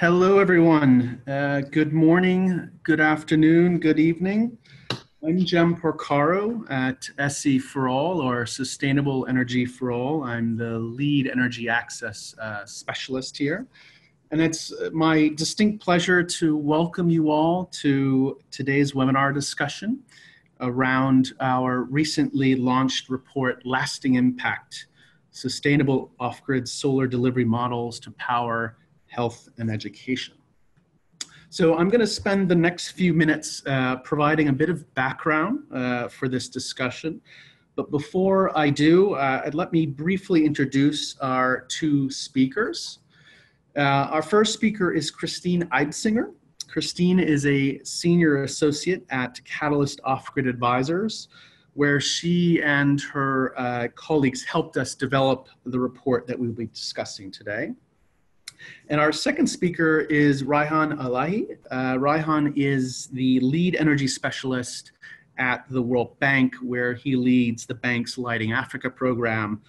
Hello, everyone. Good morning, good afternoon, good evening. I'm Jem Porcaro at SE for All, or Sustainable Energy for All. I'm the lead energy access specialist here. And it's my distinct pleasure to welcome you all to today's webinar discussion around our recently launched report, Lasting Impact, Sustainable Off-Grid Solar Delivery Models to Power Health and Education. So I'm going to spend the next few minutes providing a bit of background for this discussion. But before I do, let me briefly introduce our two speakers. Our first speaker is Christine Eidsinger. Christine is a senior associate at Catalyst Off-Grid Advisors, where she and her colleagues helped us develop the report that we'll be discussing today. And our second speaker is Raihan Alahi. Raihan is the lead energy specialist at the World Bank, where he leads the bank's Lighting Africa program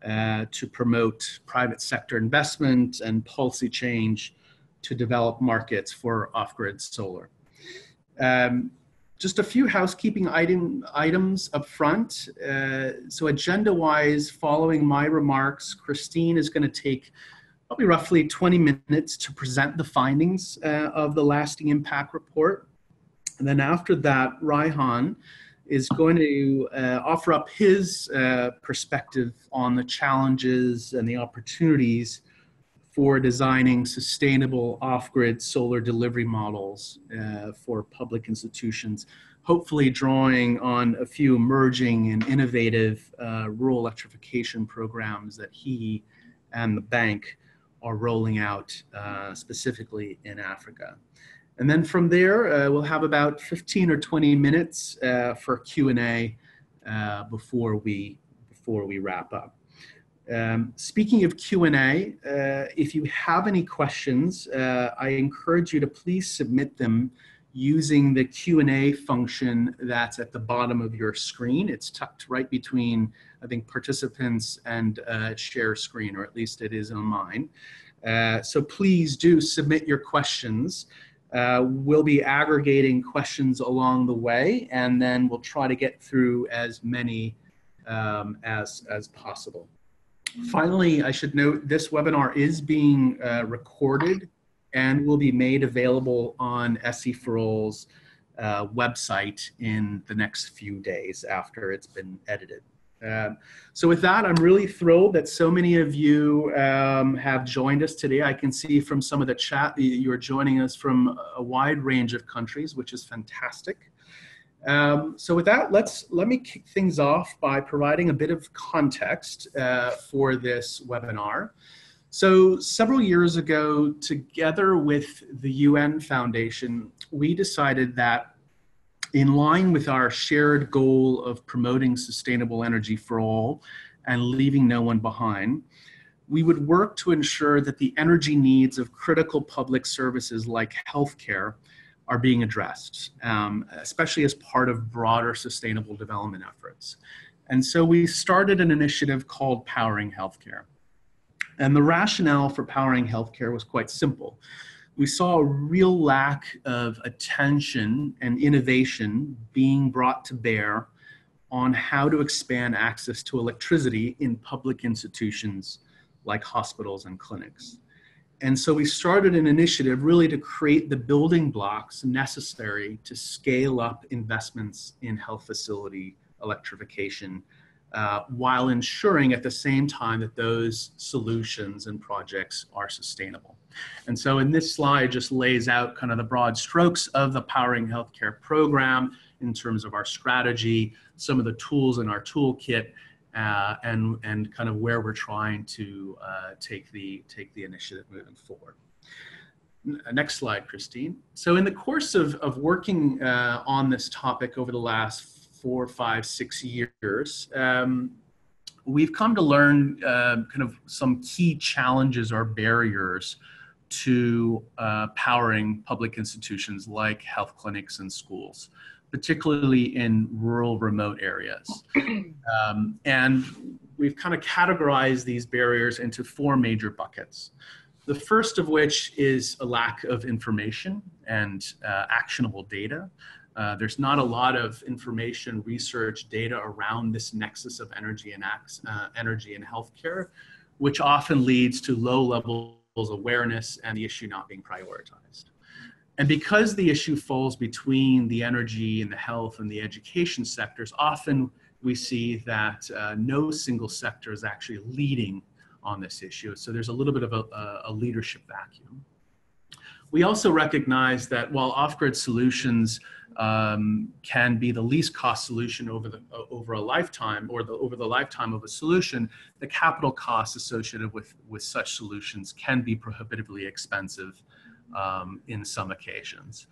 to promote private sector investment and policy change to develop markets for off-grid solar. Just a few housekeeping items up front. So agenda-wise, following my remarks, Christine is going to take probably roughly 20 minutes to present the findings of the Lasting Impact Report. And then after that, Raihan is going to offer up his perspective on the challenges and the opportunities for designing sustainable off-grid solar delivery models for public institutions, hopefully drawing on a few emerging and innovative rural electrification programs that he and the bank are rolling out specifically in Africa. And then from there, we'll have about 15 or 20 minutes for Q&A before we wrap up. Speaking of Q&A, if you have any questions, I encourage you to please submit them using the Q&A function that's at the bottom of your screen. It's tucked right between, I think, participants and share screen, or at least it is on mine. So please do submit your questions. We'll be aggregating questions along the way, and then we'll try to get through as many as possible. Finally, I should note this webinar is being recorded and will be made available on SE for All's website in the next few days after it's been edited. So with that, I'm really thrilled that so many of you have joined us today. I can see from some of the chat that you're joining us from a wide range of countries, which is fantastic. So with that, let me kick things off by providing a bit of context for this webinar. So several years ago, together with the UN Foundation, we decided that in line with our shared goal of promoting sustainable energy for all and leaving no one behind, we would work to ensure that the energy needs of critical public services like healthcare are being addressed, especially as part of broader sustainable development efforts. And so we started an initiative called Powering Healthcare. And the rationale for powering healthcare was quite simple. We saw a real lack of attention and innovation being brought to bear on how to expand access to electricity in public institutions like hospitals and clinics. And so we started an initiative really to create the building blocks necessary to scale up investments in health facility electrification, while ensuring at the same time that those solutions and projects are sustainable. And so in this slide just lays out kind of the broad strokes of the Powering Healthcare program in terms of our strategy, some of the tools in our toolkit, and kind of where we're trying to take the initiative moving forward. Next slide, Christine. So in the course of working on this topic over the last 4, 5, 6 years, we've come to learn kind of some key challenges or barriers to powering public institutions like health clinics and schools, particularly in rural, remote areas. And we've kind of categorized these barriers into 4 major buckets. The first of which is a lack of information and actionable data. There's not a lot of information, research, data around this nexus of energy and healthcare, which often leads to low levels of awareness and the issue not being prioritized. And because the issue falls between the energy and the health and the education sectors, often we see that no single sector is actually leading on this issue. So there's a little bit of a leadership vacuum. We also recognize that while off-grid solutions can be the least cost solution over a lifetime, or over the lifetime of a solution, the capital costs associated with such solutions can be prohibitively expensive in some occasions.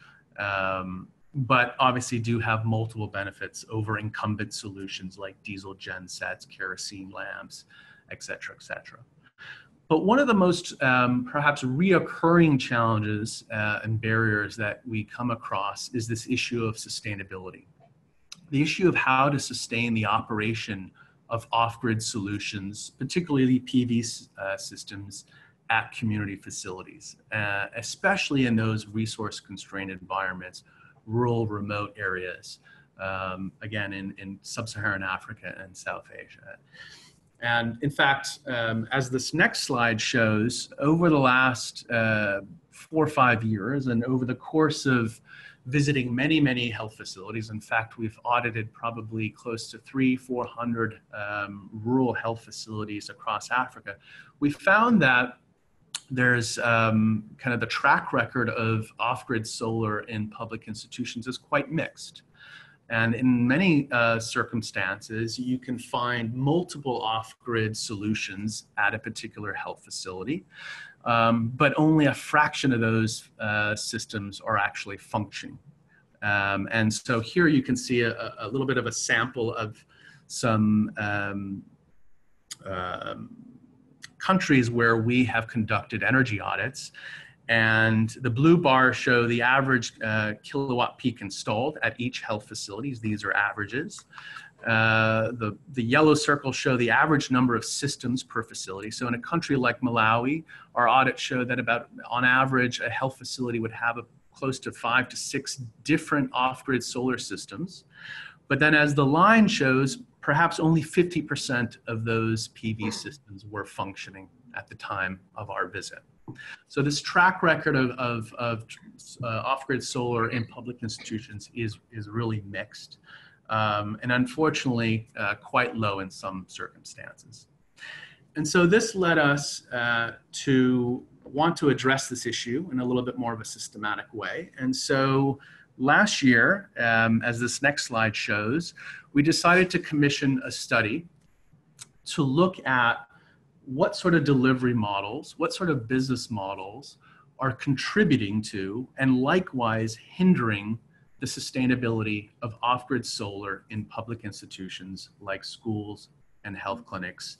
But obviously do have multiple benefits over incumbent solutions like diesel gen sets, kerosene lamps, et cetera, et cetera. But one of the most perhaps reoccurring challenges and barriers that we come across is this issue of sustainability. The issue of how to sustain the operation of off-grid solutions, particularly PV systems at community facilities, especially in those resource-constrained environments, rural, remote areas, again, in sub-Saharan Africa and South Asia. And in fact, as this next slide shows, over the last 4 or 5 years, and over the course of visiting many, many health facilities, in fact, we've audited probably close to 300-400 rural health facilities across Africa, we found that there's kind of the track record of off-grid solar in public institutions is quite mixed. And in many circumstances, you can find multiple off-grid solutions at a particular health facility, but only a fraction of those systems are actually functioning. And so here you can see a little bit of a sample of some countries where we have conducted energy audits. And the blue bars show the average kilowatt peak installed at each health facilities. These are averages. The yellow circles show the average number of systems per facility. So in a country like Malawi, our audit showed that about, on average, a health facility would have close to 5 to 6 different off-grid solar systems. But then as the line shows, perhaps only 50% of those PV systems were functioning at the time of our visit. So this track record of off-grid solar in public institutions is really mixed, and unfortunately quite low in some circumstances. And so this led us to want to address this issue in a little bit more of a systematic way. And so last year, as this next slide shows, we decided to commission a study to look at what sort of delivery models, what sort of business models are contributing to and likewise hindering the sustainability of off-grid solar in public institutions like schools and health clinics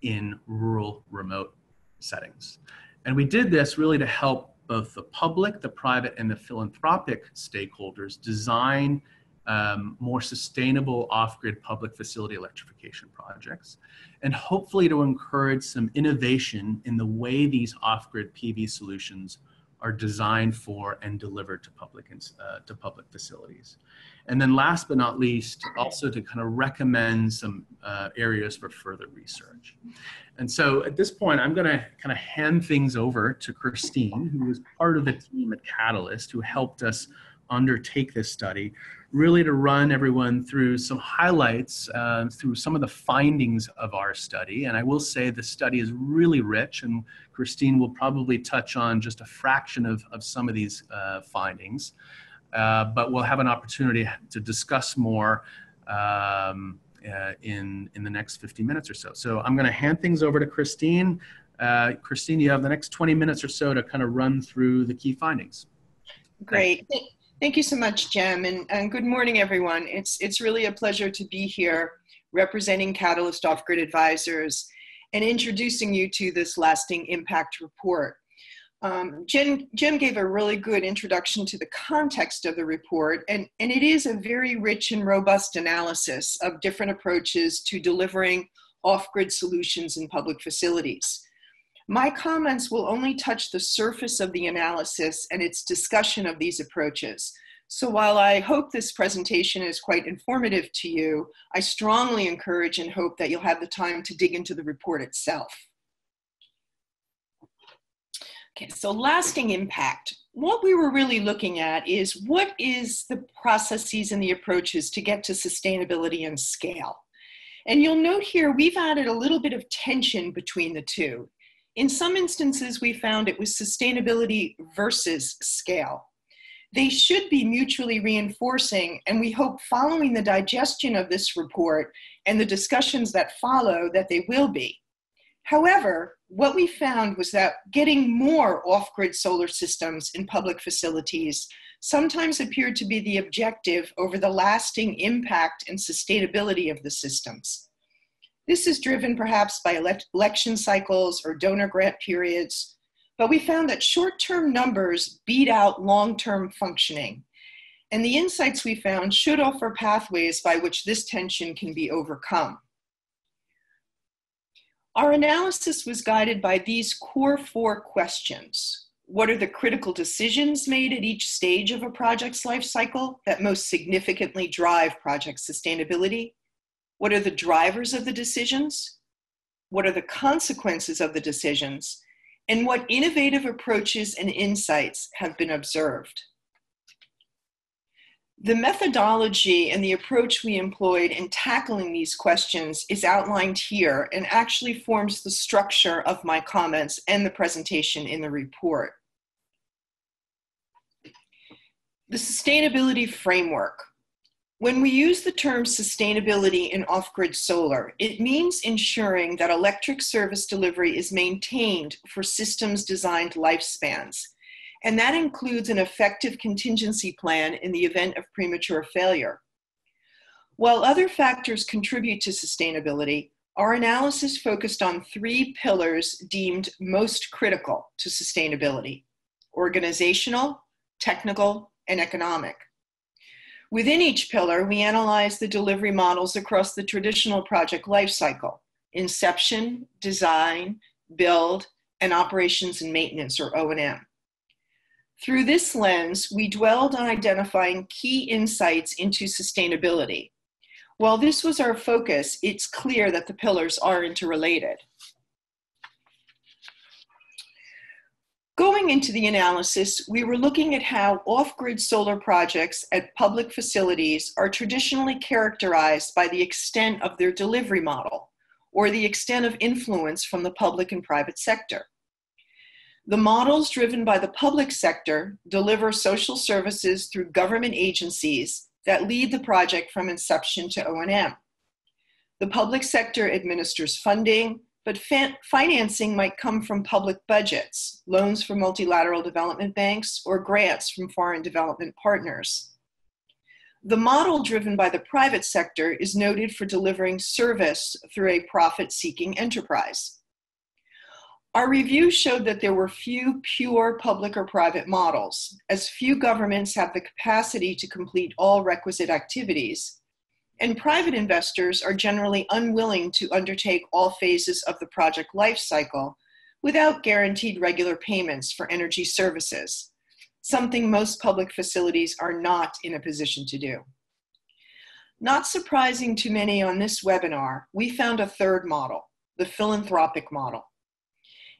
in rural, remote settings. And we did this really to help both the public, the private, and the philanthropic stakeholders design more sustainable off-grid public facility electrification projects, and hopefully to encourage some innovation in the way these off-grid PV solutions are designed for and delivered to public facilities. And then last but not least, also to kind of recommend some areas for further research. And so at this point, I'm going to kind of hand things over to Christine, who was part of the team at Catalyst, who helped us undertake this study, really to run everyone through some highlights, through some of the findings of our study. And I will say the study is really rich, and Christine will probably touch on just a fraction of some of these findings. But we'll have an opportunity to discuss more in the next 50 minutes or so. So I'm going to hand things over to Christine. Christine, you have the next 20 minutes or so to kind of run through the key findings. Great. Thank you so much, Jem, and good morning, everyone. It's really a pleasure to be here representing Catalyst Off-Grid Advisors and introducing you to this lasting impact report. Jem gave a really good introduction to the context of the report, and it is a very rich and robust analysis of different approaches to delivering off-grid solutions in public facilities. My comments will only touch the surface of the analysis and its discussion of these approaches. So while I hope this presentation is quite informative to you, I strongly encourage and hope that you'll have the time to dig into the report itself. Okay, so lasting impact. What we were really looking at is what is the processes and the approaches to get to sustainability and scale. And you'll note here, we've added a little bit of tension between the two. In some instances, we found it was sustainability versus scale. They should be mutually reinforcing, and we hope following the digestion of this report and the discussions that follow that they will be. However, what we found was that getting more off-grid solar systems in public facilities sometimes appeared to be the objective over the lasting impact and sustainability of the systems. This is driven perhaps by election cycles or donor grant periods, but we found that short-term numbers beat out long-term functioning. And the insights we found should offer pathways by which this tension can be overcome. Our analysis was guided by these core 4 questions. What are the critical decisions made at each stage of a project's life cycle that most significantly drive project sustainability? What are the drivers of the decisions? What are the consequences of the decisions? And what innovative approaches and insights have been observed? The methodology and the approach we employed in tackling these questions is outlined here and actually forms the structure of my comments and the presentation in the report. The sustainability framework. When we use the term sustainability in off-grid solar, it means ensuring that electric service delivery is maintained for systems designed lifespans. And that includes an effective contingency plan in the event of premature failure. While other factors contribute to sustainability, our analysis focused on 3 pillars deemed most critical to sustainability: organizational, technical, and economic. Within each pillar, we analyzed the delivery models across the traditional project lifecycle: inception, design, build, and operations and maintenance, or O&M. Through this lens, we dwelled on identifying key insights into sustainability. While this was our focus, it's clear that the pillars are interrelated. Going into the analysis, we were looking at how off-grid solar projects at public facilities are traditionally characterized by the extent of their delivery model, or the extent of influence from the public and private sector. The models driven by the public sector deliver social services through government agencies that lead the project from inception to O&M. The public sector administers funding, but financing might come from public budgets, loans from multilateral development banks, or grants from foreign development partners. The model driven by the private sector is noted for delivering service through a profit-seeking enterprise. Our review showed that there were few pure public or private models, as few governments have the capacity to complete all requisite activities, and private investors are generally unwilling to undertake all phases of the project life cycle without guaranteed regular payments for energy services, something most public facilities are not in a position to do. Not surprising to many on this webinar, we found a third model, the philanthropic model.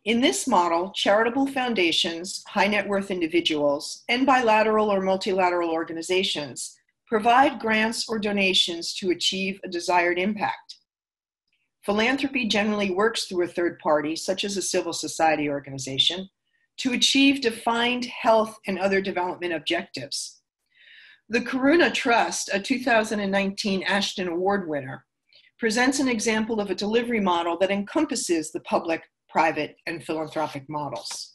In this model, charitable foundations, high net worth individuals, and bilateral or multilateral organizations provide grants or donations to achieve a desired impact. Philanthropy generally works through a third party, such as a civil society organization, to achieve defined health and other development objectives. The Karuna Trust, a 2019 Ashton Award winner, presents an example of a delivery model that encompasses the public, private, and philanthropic models.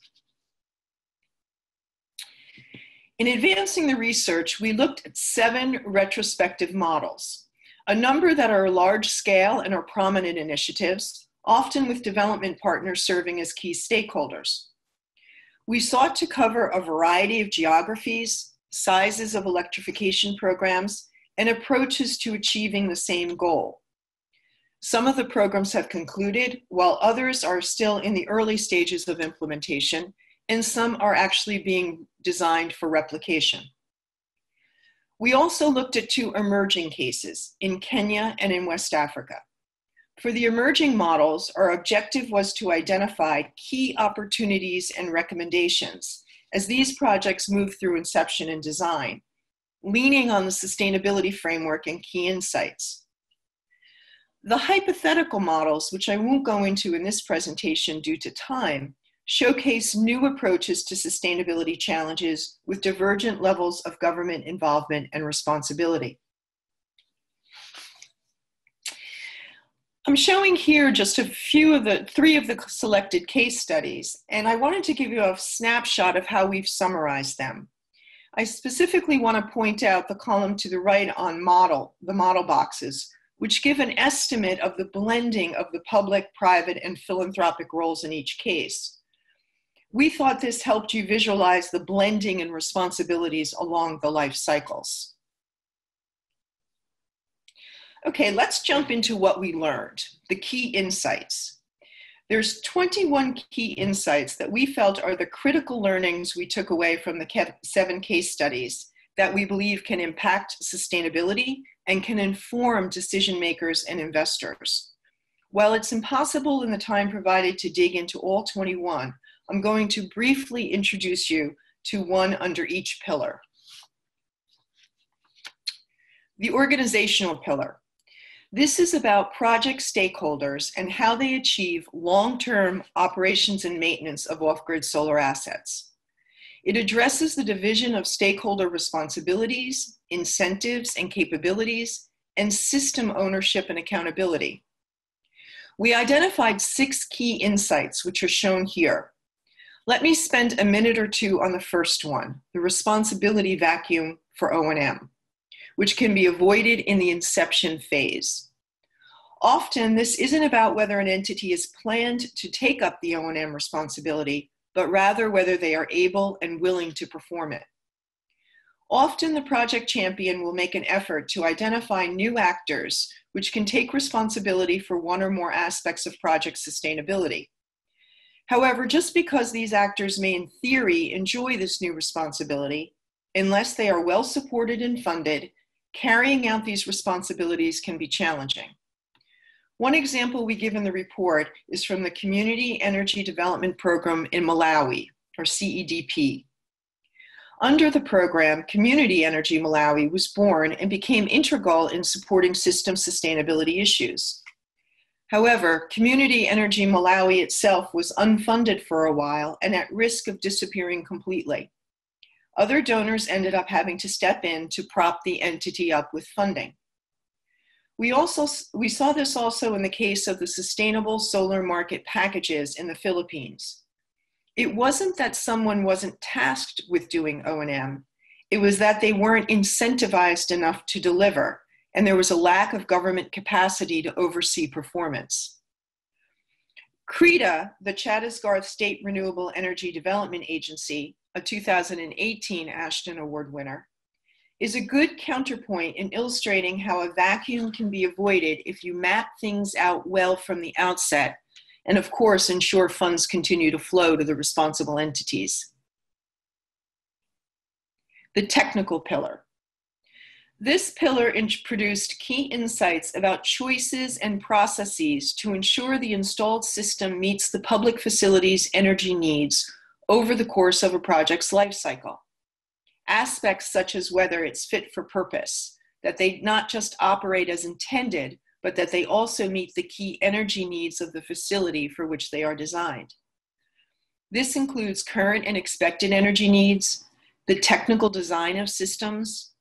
In advancing the research, we looked at 7 retrospective models, a number that are large scale and are prominent initiatives, often with development partners serving as key stakeholders. We sought to cover a variety of geographies, sizes of electrification programs, and approaches to achieving the same goal. Some of the programs have concluded, while others are still in the early stages of implementation, and some are actually being designed for replication. We also looked at 2 emerging cases in Kenya and in West Africa. For the emerging models, our objective was to identify key opportunities and recommendations as these projects move through inception and design, leaning on the sustainability framework and key insights. The hypothetical models, which I won't go into in this presentation due to time, showcase new approaches to sustainability challenges with divergent levels of government involvement and responsibility. I'm showing here just a few of the 3 of the selected case studies, and I wanted to give you a snapshot of how we've summarized them. I specifically want to point out the column to the right on the model boxes, which give an estimate of the blending of the public, private, and philanthropic roles in each case. We thought this helped you visualize the blending and responsibilities along the life cycles. Okay, let's jump into what we learned, the key insights. There's 21 key insights that we felt are the critical learnings we took away from the 7 case studies that we believe can impact sustainability and can inform decision makers and investors. While it's impossible in the time provided to dig into all 21, I'm going to briefly introduce you to one under each pillar. The organizational pillar. This is about project stakeholders and how they achieve long-term operations and maintenance of off-grid solar assets. It addresses the division of stakeholder responsibilities, incentives and capabilities, and system ownership and accountability. We identified 6 key insights, which are shown here. Let me spend a minute or 2 on the first one, the responsibility vacuum for O&M, which can be avoided in the inception phase. Often, this isn't about whether an entity is planned to take up the O&M responsibility, but rather whether they are able and willing to perform it. Often, the project champion will make an effort to identify new actors which can take responsibility for one or more aspects of project sustainability. However, just because these actors may in theory enjoy this new responsibility, unless they are well supported and funded, carrying out these responsibilities can be challenging. One example we give in the report is from the Community Energy Development Program in Malawi, or CEDP. Under the program, Community Energy Malawi was born and became integral in supporting system sustainability issues. However, Community Energy Malawi itself was unfunded for a while and at risk of disappearing completely. Other donors ended up having to step in to prop the entity up with funding. We saw this also in the case of the sustainable solar market packages in the Philippines. It wasn't that someone wasn't tasked with doing O&M, it was that they weren't incentivized enough to deliver, and there was a lack of government capacity to oversee performance. CREDA, the Chattisgarh State Renewable Energy Development Agency, a 2018 Ashton Award winner, is a good counterpoint in illustrating how a vacuum can be avoided if you map things out well from the outset, and of course ensure funds continue to flow to the responsible entities. The technical pillar. This pillar produced key insights about choices and processes to ensure the installed system meets the public facility's energy needs over the course of a project's life cycle. Aspects such as whether it's fit for purpose, that they not just operate as intended, but that they also meet the key energy needs of the facility for which they are designed. This includes current and expected energy needs, the technical design of systems,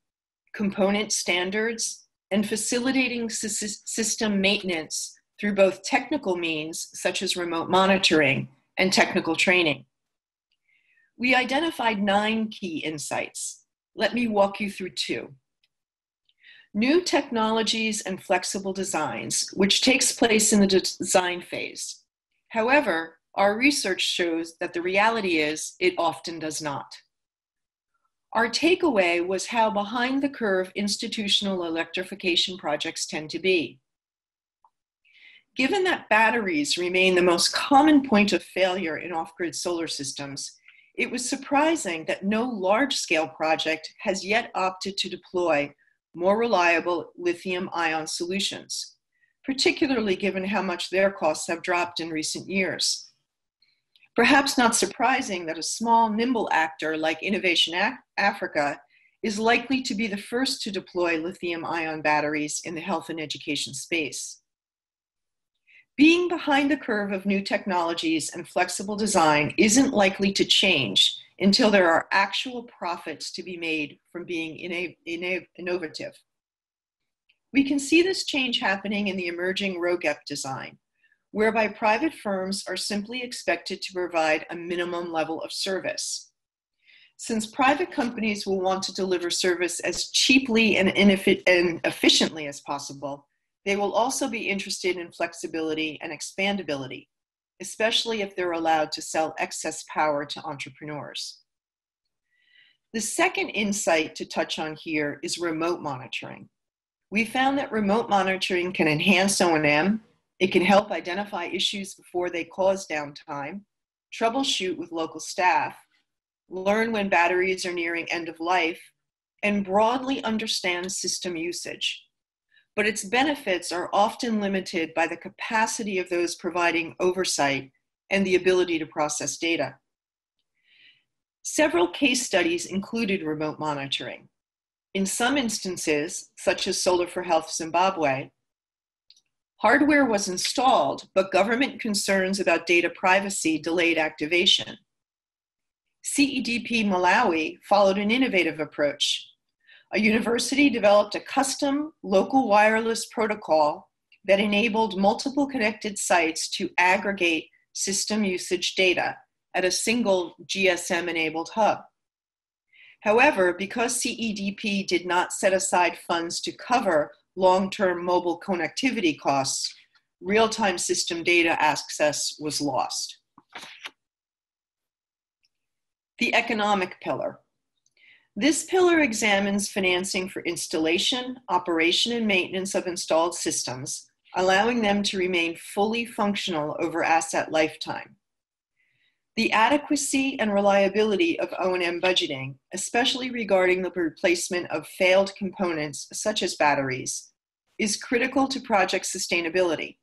component standards, and facilitating system maintenance through both technical means, such as remote monitoring, and technical training. We identified 9 key insights. Let me walk you through 2. New technologies and flexible designs, which takes place in the design phase. However, our research shows that the reality is it often does not. Our takeaway was how behind the curve institutional electrification projects tend to be. Given that batteries remain the most common point of failure in off-grid solar systems, it was surprising that no large-scale project has yet opted to deploy more reliable lithium-ion solutions, particularly given how much their costs have dropped in recent years. Perhaps not surprising that a small, nimble actor like Innovation Africa is likely to be the first to deploy lithium-ion batteries in the health and education space. Being behind the curve of new technologies and flexible design isn't likely to change until there are actual profits to be made from being innovative. We can see this change happening in the emerging Wrapup design, whereby private firms are simply expected to provide a minimum level of service. Since private companies will want to deliver service as cheaply and efficiently as possible, they will also be interested in flexibility and expandability, especially if they're allowed to sell excess power to entrepreneurs. The second insight to touch on here is remote monitoring. We found that remote monitoring can enhance O&M, it can help identify issues before they cause downtime, troubleshoot with local staff, learn when batteries are nearing end of life, and broadly understand system usage. But its benefits are often limited by the capacity of those providing oversight and the ability to process data. Several case studies included remote monitoring. In some instances, such as Solar for Health Zimbabwe, hardware was installed, but government concerns about data privacy delayed activation. CEDP Malawi followed an innovative approach. A university developed a custom local wireless protocol that enabled multiple connected sites to aggregate system usage data at a single GSM-enabled hub. However, because CEDP did not set aside funds to cover long-term mobile connectivity costs, real-time system data access was lost. The economic pillar. This pillar examines financing for installation, operation, and maintenance of installed systems, allowing them to remain fully functional over asset lifetime. The adequacy and reliability of O&M budgeting, especially regarding the replacement of failed components such as batteries, is critical to project sustainability.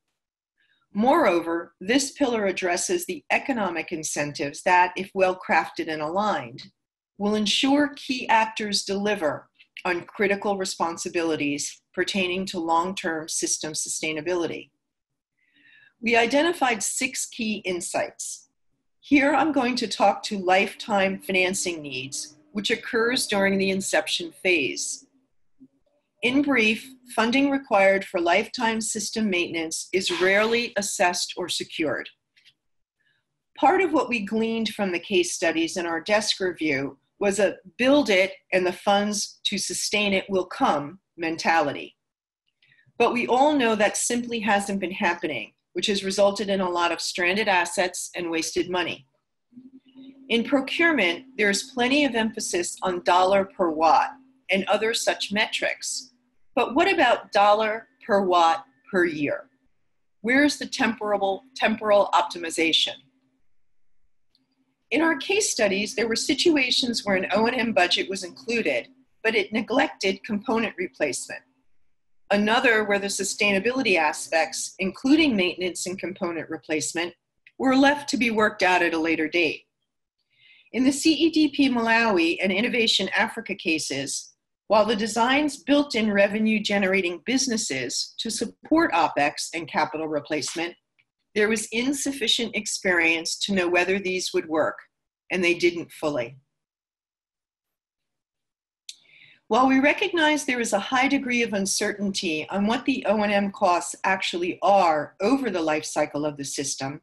Moreover, this pillar addresses the economic incentives that, if well crafted and aligned, will ensure key actors deliver on critical responsibilities pertaining to long-term system sustainability. We identified 6 key insights. Here I'm going to talk to lifetime financing needs, which occurs during the inception phase. In brief, funding required for lifetime system maintenance is rarely assessed or secured. Part of what we gleaned from the case studies in our desk review was a build it and the funds to sustain it will come mentality. But we all know that simply hasn't been happening, which has resulted in a lot of stranded assets and wasted money. In procurement, there is plenty of emphasis on dollar per watt and other such metrics. But what about dollar per watt per year? Where's the temporal optimization? In our case studies, there were situations where an O&M budget was included, but it neglected component replacement. Another where the sustainability aspects, including maintenance and component replacement, were left to be worked out at a later date. In the CEDP Malawi and Innovation Africa cases, while the designs built in revenue-generating businesses to support OpEx and capital replacement, there was insufficient experience to know whether these would work, and they didn't fully. While we recognize there is a high degree of uncertainty on what the O&M costs actually are over the life cycle of the system,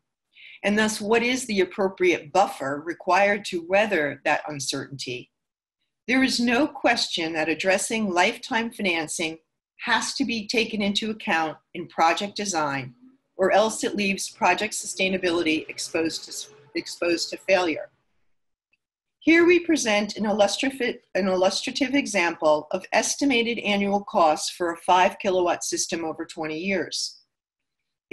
and thus what is the appropriate buffer required to weather that uncertainty, there is no question that addressing lifetime financing has to be taken into account in project design, or else it leaves project sustainability exposed to failure. Here we present an illustrative example of estimated annual costs for a 5 kilowatt system over 20 years.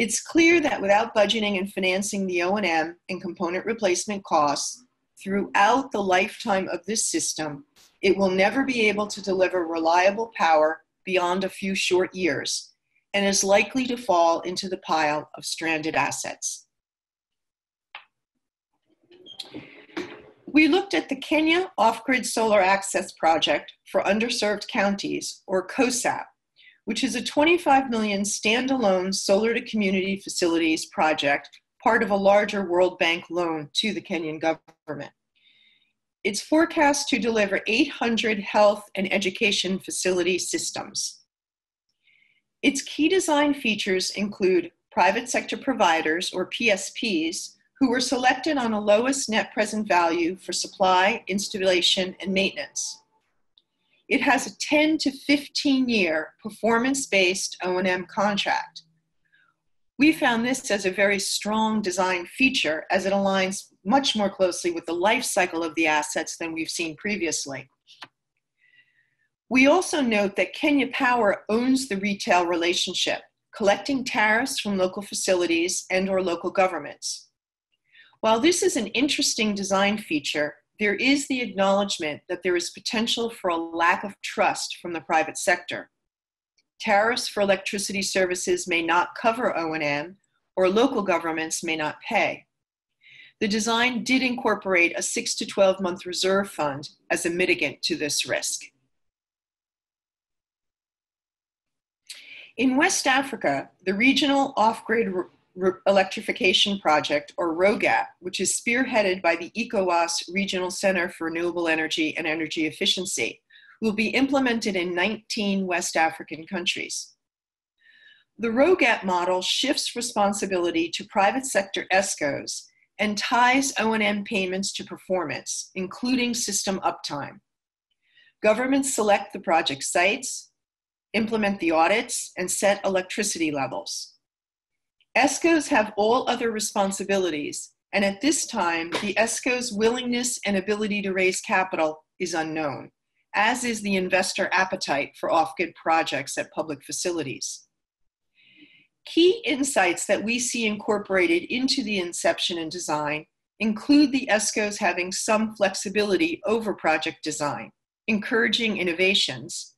It's clear that without budgeting and financing the O&M and component replacement costs throughout the lifetime of this system, it will never be able to deliver reliable power beyond a few short years and is likely to fall into the pile of stranded assets. We looked at the Kenya Off-Grid Solar Access Project for Underserved Counties, or COSAP, which is a 25 million standalone solar to community facilities project, part of a larger World Bank loan to the Kenyan government. It's forecast to deliver 800 health and education facility systems. Its key design features include private sector providers, or PSPs, who were selected on a lowest net present value for supply, installation, and maintenance. It has a 10 to 15-year performance-based O&M contract. We found this as a very strong design feature as it aligns much more closely with the life cycle of the assets than we've seen previously. We also note that Kenya Power owns the retail relationship, collecting tariffs from local facilities and/or local governments. While this is an interesting design feature, there is the acknowledgement that there is potential for a lack of trust from the private sector. Tariffs for electricity services may not cover O&M, or local governments may not pay. The design did incorporate a 6 to 12-month reserve fund as a mitigant to this risk. In West Africa, the Regional Off-Grid Electrification Project, or RoGAP, which is spearheaded by the ECOWAS Regional Center for Renewable Energy and Energy Efficiency, will be implemented in 19 West African countries. The RoGAP model shifts responsibility to private sector ESCOs and ties O&M payments to performance, including system uptime. Governments select the project sites, implement the audits, and set electricity levels. ESCOs have all other responsibilities, and at this time, the ESCO's willingness and ability to raise capital is unknown, as is the investor appetite for off-grid projects at public facilities. Key insights that we see incorporated into the inception and design include the ESCOs having some flexibility over project design, encouraging innovations,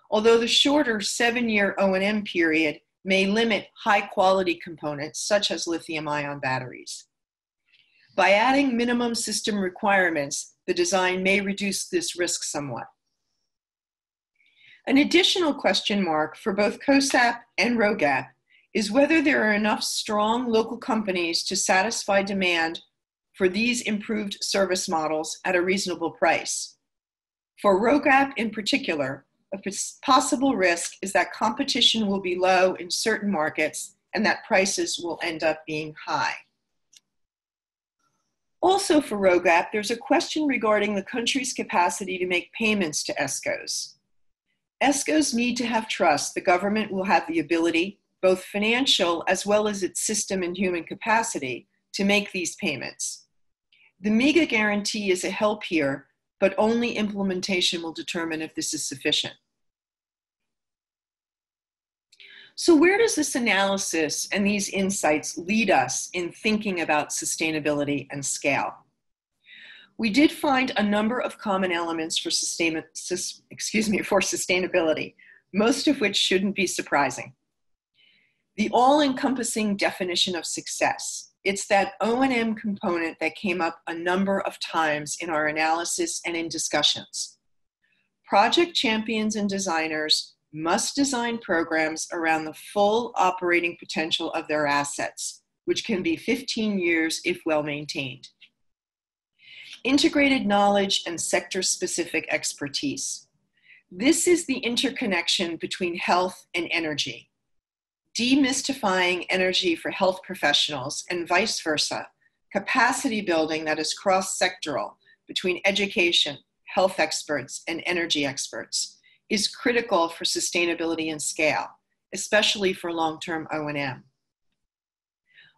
although the shorter 7-year O&M period may limit high-quality components such as lithium-ion batteries. By adding minimum system requirements, the design may reduce this risk somewhat. An additional question mark for both COSAP and RoGAP is whether there are enough strong local companies to satisfy demand for these improved service models at a reasonable price. For RoGAP in particular, a possible risk is that competition will be low in certain markets and that prices will end up being high. Also for RoGAP, there's a question regarding the country's capacity to make payments to ESCOs. ESCOs need to have trust the government will have the ability, both financial as well as its system and human capacity, to make these payments. The MEGA guarantee is a help here, but only implementation will determine if this is sufficient. So where does this analysis and these insights lead us in thinking about sustainability and scale? We did find a number of common elements for sustainability, most of which shouldn't be surprising. The all-encompassing definition of success. It's that O&M component that came up a number of times in our analysis and in discussions. Project champions and designers must design programs around the full operating potential of their assets, which can be 15 years if well maintained. Integrated knowledge and sector-specific expertise. This is the interconnection between health and energy. Demystifying energy for health professionals and vice versa, capacity building that is cross-sectoral between education, health experts, and energy experts is critical for sustainability and scale, especially for long-term O&M.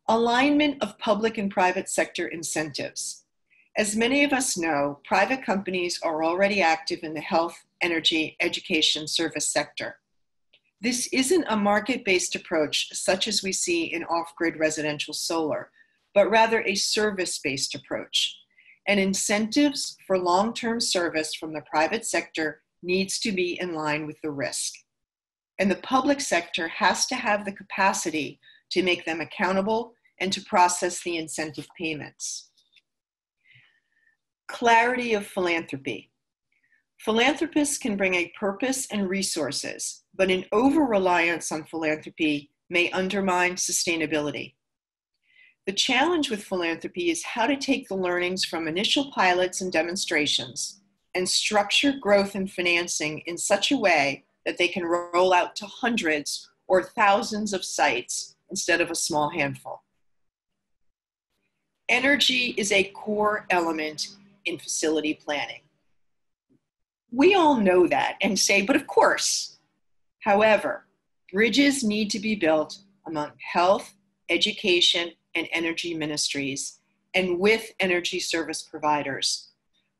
Alignment of public and private sector incentives. As many of us know, private companies are already active in the health, energy, education service sector. This isn't a market-based approach such as we see in off-grid residential solar, but rather a service-based approach. And incentives for long-term service from the private sector needs to be in line with the risk. And the public sector has to have the capacity to make them accountable and to process the incentive payments. Clarity of philanthropy. Philanthropists can bring a purpose and resources, but an over-reliance on philanthropy may undermine sustainability. The challenge with philanthropy is how to take the learnings from initial pilots and demonstrations and structure growth and financing in such a way that they can roll out to hundreds or thousands of sites instead of a small handful. Energy is a core element in facility planning. We all know that and say, but of course. However, bridges need to be built among health, education, and energy ministries, and with energy service providers.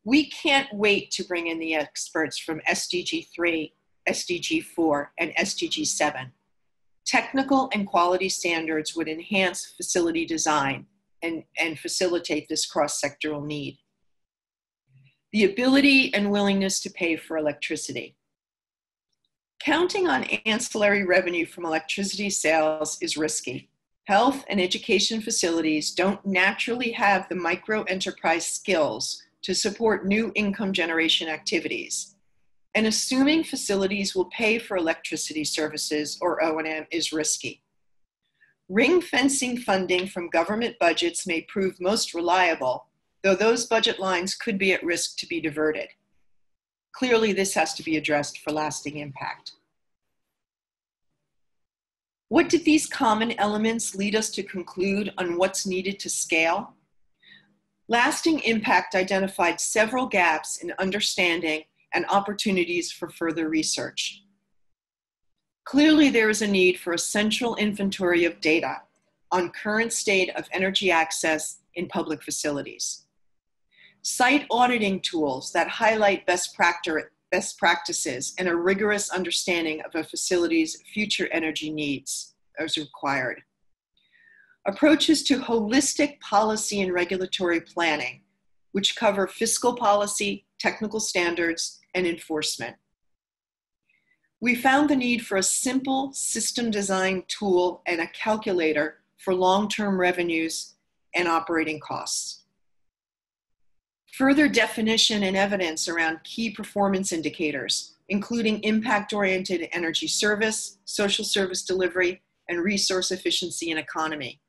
We can't wait to bring in the experts from SDG 3, SDG 4, and SDG 7. Technical and quality standards would enhance facility design and facilitate this cross-sectoral need. The ability and willingness to pay for electricity. Counting on ancillary revenue from electricity sales is risky. Health and education facilities don't naturally have the micro-enterprise skills to support new income generation activities. And assuming facilities will pay for electricity services or O&M is risky. Ring fencing funding from government budgets may prove most reliable, though those budget lines could be at risk to be diverted. Clearly, this has to be addressed for lasting impact. What did these common elements lead us to conclude on what's needed to scale? Lasting impact identified several gaps in understanding and opportunities for further research. Clearly, there is a need for a central inventory of data on current state of energy access in public facilities. Site auditing tools that highlight best practices and a rigorous understanding of a facility's future energy needs is required. Approaches to holistic policy and regulatory planning, which cover fiscal policy, technical standards, and enforcement. We found the need for a simple system design tool and a calculator for long-term revenues and operating costs. Further definition and evidence around key performance indicators, including impact-oriented energy service, social service delivery, and resource efficiency and economy.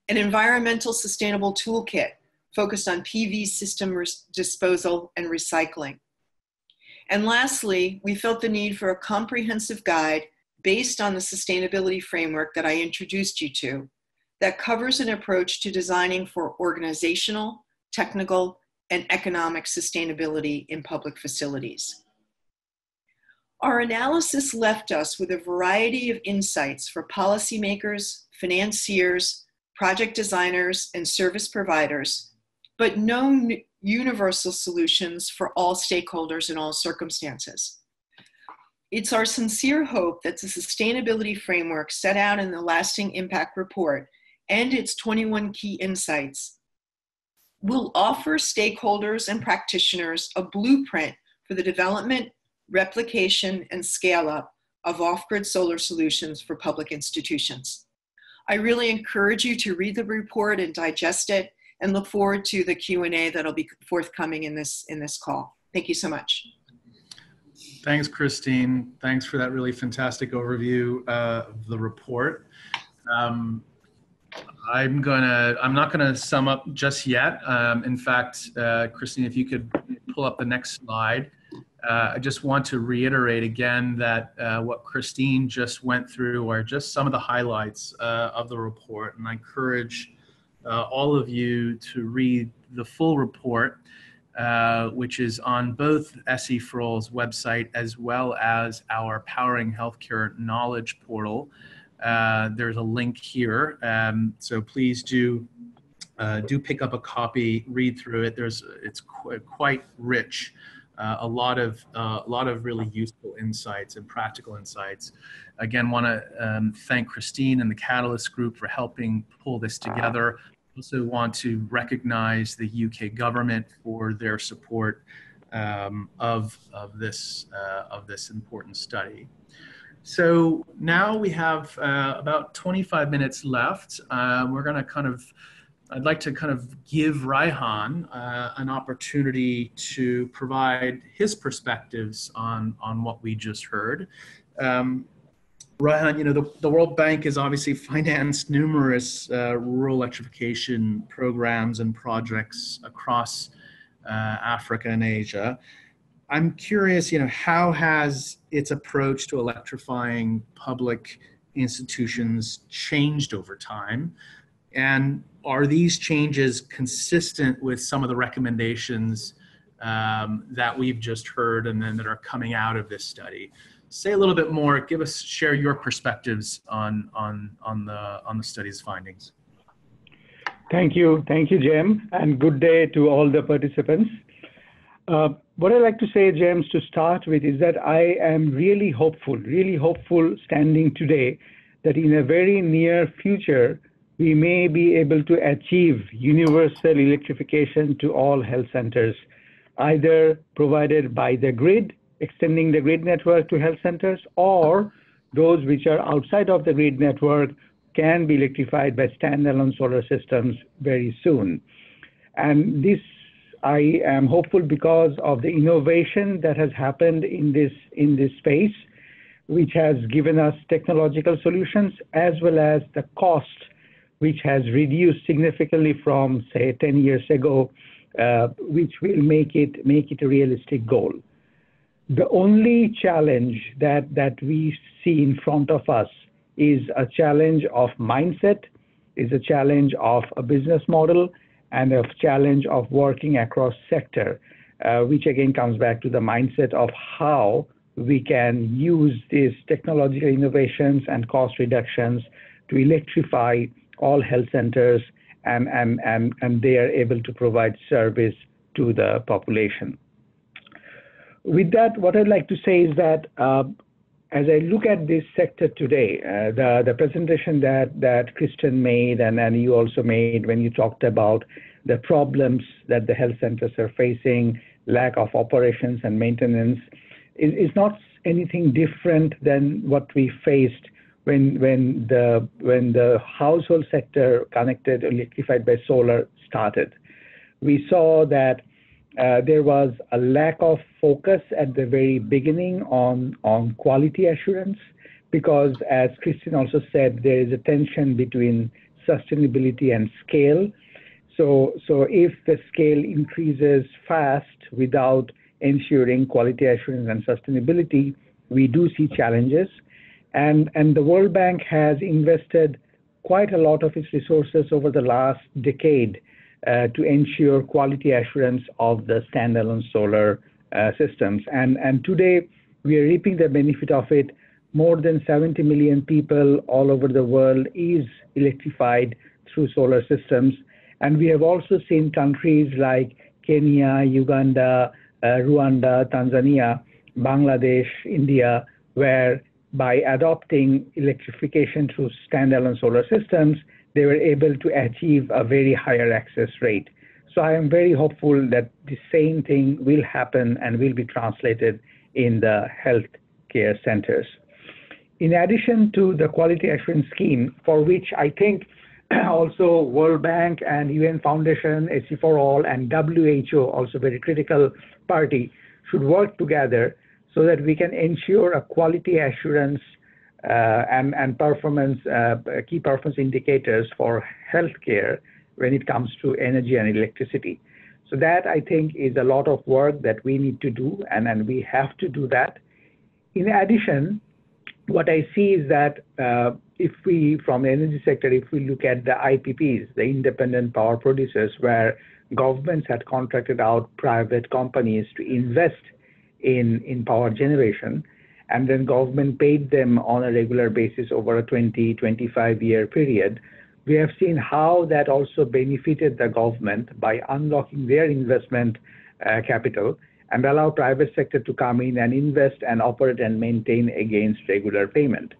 An environmental sustainable toolkit focused on PV system disposal and recycling. And lastly, we felt the need for a comprehensive guide based on the sustainability framework that I introduced you to that covers an approach to designing for organizational, technical, and economic sustainability in public facilities. Our analysis left us with a variety of insights for policymakers, financiers, project designers, and service providers, but no universal solutions for all stakeholders in all circumstances. It's our sincere hope that the sustainability framework set out in the Lasting Impact Report and its 21 key insights will offer stakeholders and practitioners a blueprint for the development, replication, and scale-up of off-grid solar solutions for public institutions. I really encourage you to read the report and digest it, and look forward to the Q&A that'll be forthcoming in this call. Thank you so much. Thanks, Christine. Thanks for that really fantastic overview of the report. I'm not gonna sum up just yet. In fact, Christine, if you could pull up the next slide. I just want to reiterate again that what Christine just went through are just some of the highlights of the report, and I encourage all of you to read the full report, which is on both SE for All's website as well as our Powering Healthcare Knowledge portal. There's a link here, so please do pick up a copy, read through it. It's quite rich a lot of really useful insights and practical insights. Again, want to thank Christine and the Catalyst Group for helping pull this together. Also want to recognize the UK government for their support of this important study. So now we have about 25 minutes left. We're going to I'd like to give Raihan an opportunity to provide his perspectives on what we just heard. Raihan, the World Bank has obviously financed numerous rural electrification programs and projects across Africa and Asia. I'm curious, how has its approach to electrifying public institutions changed over time? And are these changes consistent with some of the recommendations that we've just heard and then that are coming out of this study? Say a little bit more, share your perspectives on the study's findings. Thank you, Jim, and good day to all the participants. What I'd like to say, James, to start with is that I am really hopeful standing today that in a very near future, we may be able to achieve universal electrification to all health centers, either provided by the grid, extending the grid network to health centers, or those which are outside of the grid network can be electrified by standalone solar systems very soon. And this, I am hopeful because of the innovation that has happened in this space, which has given us technological solutions, as well as the cost, which has reduced significantly from, say, 10 years ago, which will make it a realistic goal. The only challenge that we see in front of us is a challenge of mindset, is a challenge of a business model, and a challenge of working across sector, which again comes back to the mindset of how we can use these technological innovations and cost reductions to electrify all health centers, and they are able to provide service to the population. With that, what I'd like to say is that as I look at this sector today, the presentation that Kristen made and you also made when you talked about the problems that the health centers are facing, lack of operations and maintenance, is not anything different than what we faced when the household sector connected, electrified by solar started. We saw that there was a lack of focus at the very beginning on quality assurance, because as Christine also said, there is a tension between sustainability and scale. So if the scale increases fast without ensuring quality assurance and sustainability, we do see challenges. And the World Bank has invested quite a lot of its resources over the last decade to ensure quality assurance of the standalone solar systems. And today, we are reaping the benefit of it. More than 70 million people all over the world is electrified through solar systems. And we have also seen countries like Kenya, Uganda, Rwanda, Tanzania, Bangladesh, India, where by adopting electrification through standalone solar systems, they were able to achieve a very higher access rate. So I am very hopeful that the same thing will happen and will be translated in the healthcare centers. In addition to the quality assurance scheme, for which I think also World Bank and UN Foundation, SC4All, and WHO, also very critical party, should work together so that we can ensure a quality assurance and performance, key performance indicators for healthcare when it comes to energy and electricity. So that, I think, is a lot of work that we need to do, and we have to do that. In addition, what I see is that if we, from the energy sector, if we look at the IPPs, the independent power producers, where governments had contracted out private companies to invest in power generation, and then government paid them on a regular basis over a 20-25 year period, we have seen how that also benefited the government by unlocking their investment capital and allow private sector to come in and invest and operate and maintain against regular payment.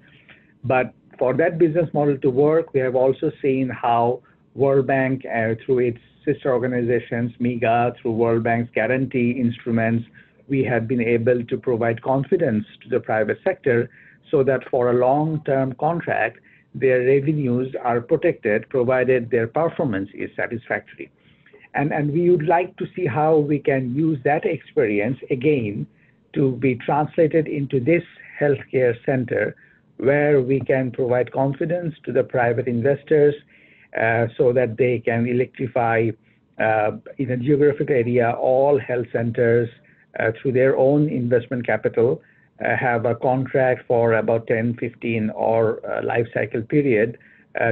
But for that business model to work, we have also seen how World Bank, through its sister organizations, MIGA, through World Bank's guarantee instruments, we have been able to provide confidence to the private sector so that for a long-term contract, their revenues are protected, provided their performance is satisfactory. And we would like to see how we can use that experience again to be translated into this healthcare center where we can provide confidence to the private investors so that they can electrify in a geographic area all health centers through their own investment capital, have a contract for about 10, 15 or life cycle period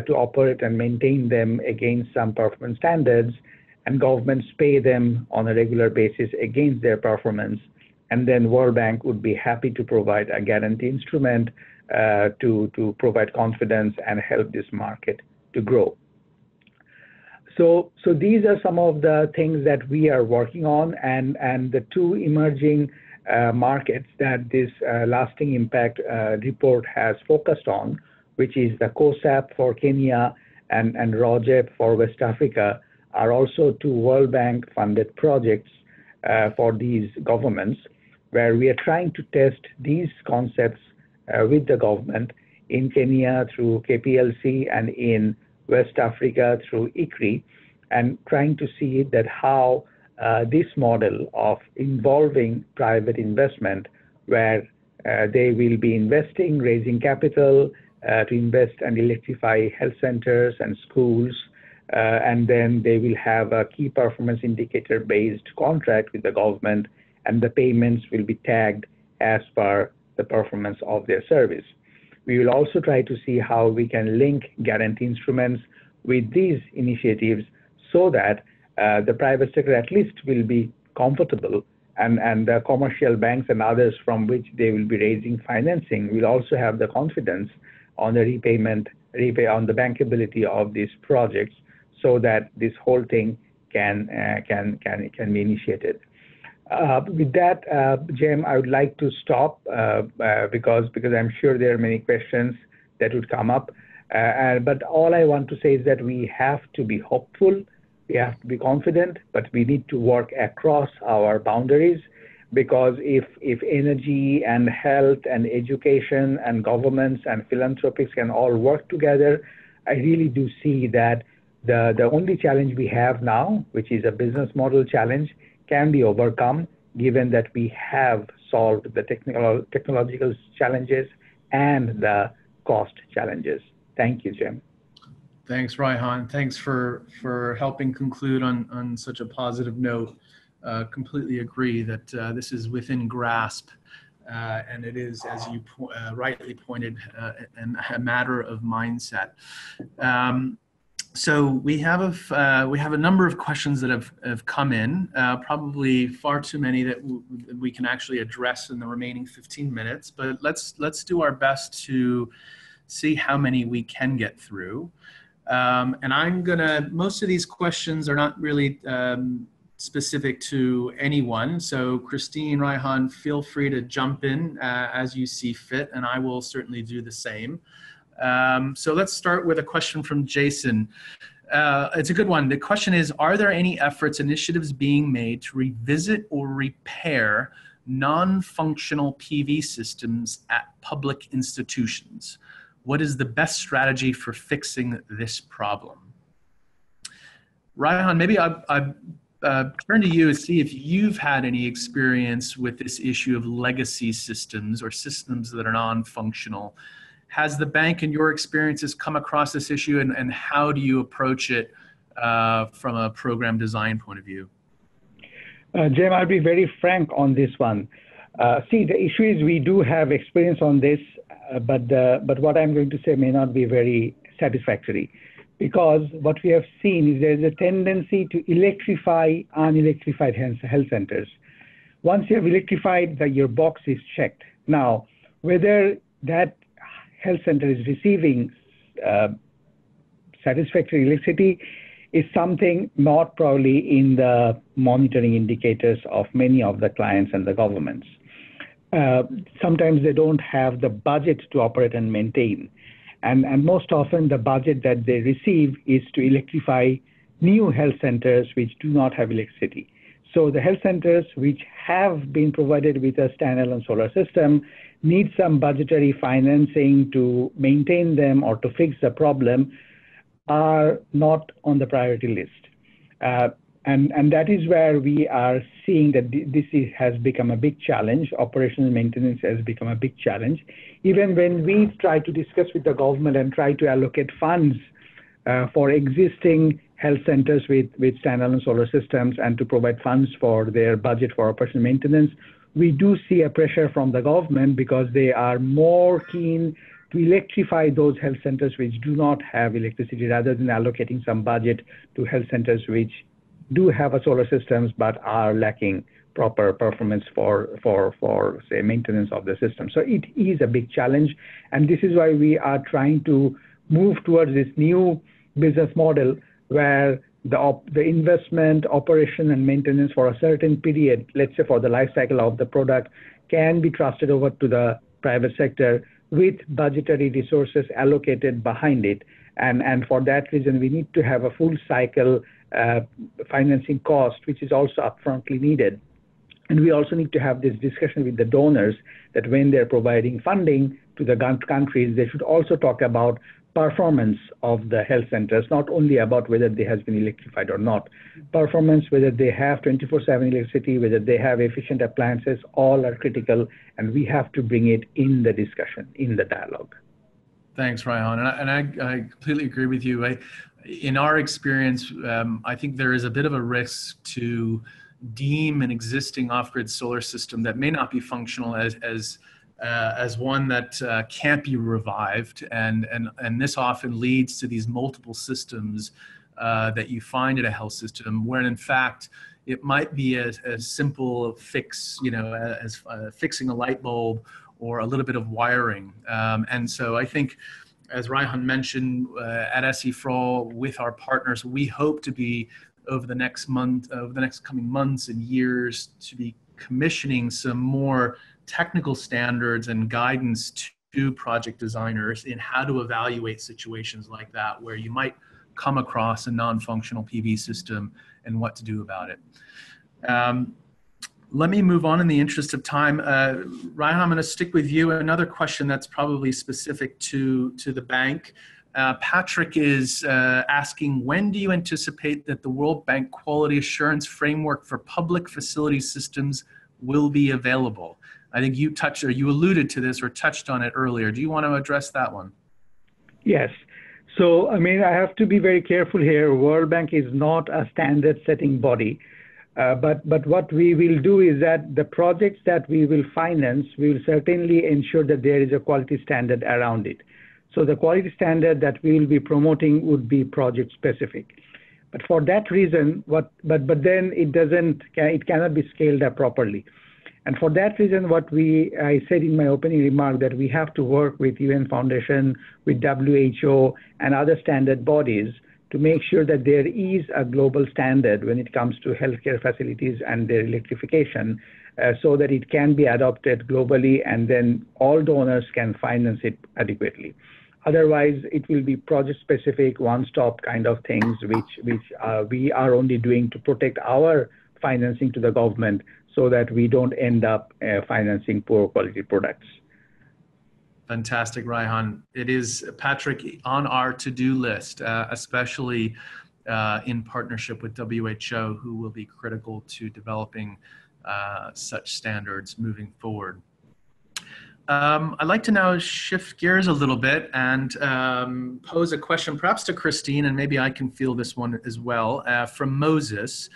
to operate and maintain them against some performance standards, and governments pay them on a regular basis against their performance. And then World Bank would be happy to provide a guarantee instrument to provide confidence and help this market to grow. So these are some of the things that we are working on, and the two emerging markets that this lasting impact report has focused on, which is the COSAP for Kenya and ROGEP for West Africa, are also two World Bank funded projects for these governments, where we are trying to test these concepts with the government in Kenya through KPLC and in West Africa through ICRI, and trying to see that how this model of involving private investment, where they will be investing, raising capital to invest and electrify health centers and schools, and then they will have a key performance indicator based contract with the government, and the payments will be tagged as per the performance of their service. We will also try to see how we can link guarantee instruments with these initiatives so that the private sector at least will be comfortable, and the commercial banks and others from which they will be raising financing will also have the confidence on the on the bankability of these projects, so that this whole thing can be initiated. With that, Jem, I would like to stop because I'm sure there are many questions that would come up. But all I want to say is that we have to be hopeful, we have to be confident, but we need to work across our boundaries, because if energy and health and education and governments and philanthropics can all work together, I really do see that the only challenge we have now, which is a business model challenge, can be overcome, given that we have solved the technological challenges and the cost challenges. Thank you, Jim. Thanks, Raihan. Thanks for helping conclude on such a positive note. Completely agree that this is within grasp, and it is, as you rightly pointed, a matter of mindset. So we have a number of questions that have come in, probably far too many that we can actually address in the remaining 15 minutes. But let's do our best to see how many we can get through. And most of these questions are not really specific to anyone. So Christine, Raihan, feel free to jump in as you see fit, and I will certainly do the same. So let's start with a question from Jason. It's a good one. The question is, are there any initiatives being made to revisit or repair non-functional PV systems at public institutions? What is the best strategy for fixing this problem? Raihan, maybe I turn to you and see if you've had any experience with this issue of legacy systems or systems that are non-functional. Has the bank, in your experiences, come across this issue, and how do you approach it from a program design point of view? Jim, I'll be very frank on this one. See, the issue is we do have experience on this, but what I'm going to say may not be very satisfactory, because what we have seen is there's a tendency to electrify unelectrified health centers. Once you have electrified, your box is checked. Now, whether that health center is receiving satisfactory electricity is something not probably in the monitoring indicators of many of the clients and the governments. Sometimes they don't have the budget to operate and maintain. And most often the budget that they receive is to electrify new health centers which do not have electricity. So the health centers which have been provided with a standalone solar system need some budgetary financing to maintain them or to fix the problem, are not on the priority list. And that is where we are seeing that this has become a big challenge. Operational maintenance has become a big challenge. Even when we try to discuss with the government and try to allocate funds for existing health centers with standalone solar systems and to provide funds for their budget for operational maintenance, we do see a pressure from the government because they are more keen to electrify those health centers which do not have electricity rather than allocating some budget to health centers which do have a solar systems but are lacking proper performance for say maintenance of the system. So it is a big challenge, and this is why we are trying to move towards this new business model where the investment, operation, and maintenance for a certain period, let's say for the life cycle of the product, can be trusted over to the private sector with budgetary resources allocated behind it. And for that reason, we need to have a full cycle financing cost, which is also upfrontly needed. And we also need to have this discussion with the donors that when they're providing funding to the countries, they should also talk about performance of the health centers, not only about whether they has been electrified or not. Performance, whether they have 24/7 electricity, whether they have efficient appliances, all are critical, and we have to bring it in the discussion, in the dialogue. Thanks, Raihan. And I completely agree with you. In our experience, I think there is a bit of a risk to deem an existing off-grid solar system that may not be functional as one that can't be revived, and this often leads to these multiple systems that you find in a health system, where in fact it might be as simple fix, as fixing a light bulb or a little bit of wiring. And so I think, as Raihan mentioned, at SE for All with our partners, we hope to be over the next coming months and years to be commissioning some more technical standards and guidance to project designers in how to evaluate situations like that, where you might come across a non-functional PV system and what to do about it. Let me move on in the interest of time. Raihan, I'm going to stick with you. Another question that's probably specific to the bank. Patrick is asking, when do you anticipate that the World Bank Quality Assurance Framework for Public Facility Systems will be available? I think you alluded to this or touched on it earlier. Do you want to address that one? Yes. So, I mean, I have to be very careful here. World Bank is not a standard setting body. But what we will do is that the projects that we will finance, we will certainly ensure that there is a quality standard around it. So the quality standard that we will be promoting would be project specific. But for that reason, but then it cannot be scaled up properly. And for that reason, I said in my opening remark that we have to work with UN Foundation, with WHO and other standard bodies to make sure that there is a global standard when it comes to healthcare facilities and their electrification, so that it can be adopted globally and then all donors can finance it adequately. Otherwise, it will be project-specific, one-stop kind of things, which we are only doing to protect our financing to the government so that we don't end up financing poor quality products. Fantastic, Raihan. It is, Patrick, on our to-do list, especially in partnership with WHO, who will be critical to developing such standards moving forward. I'd like to now shift gears a little bit and pose a question perhaps to Christine, and maybe I can field this one as well, from Moses,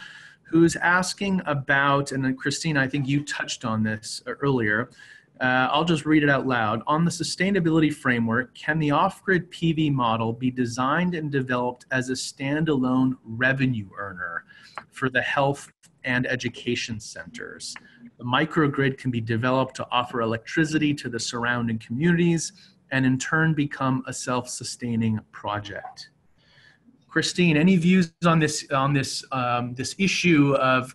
who's asking about, and then Christine, I think you touched on this earlier, I'll just read it out loud. On the sustainability framework, can the off-grid PV model be designed and developed as a standalone revenue earner for the health and education centers? The microgrid can be developed to offer electricity to the surrounding communities and in turn become a self-sustaining project. Christine, any views on this issue of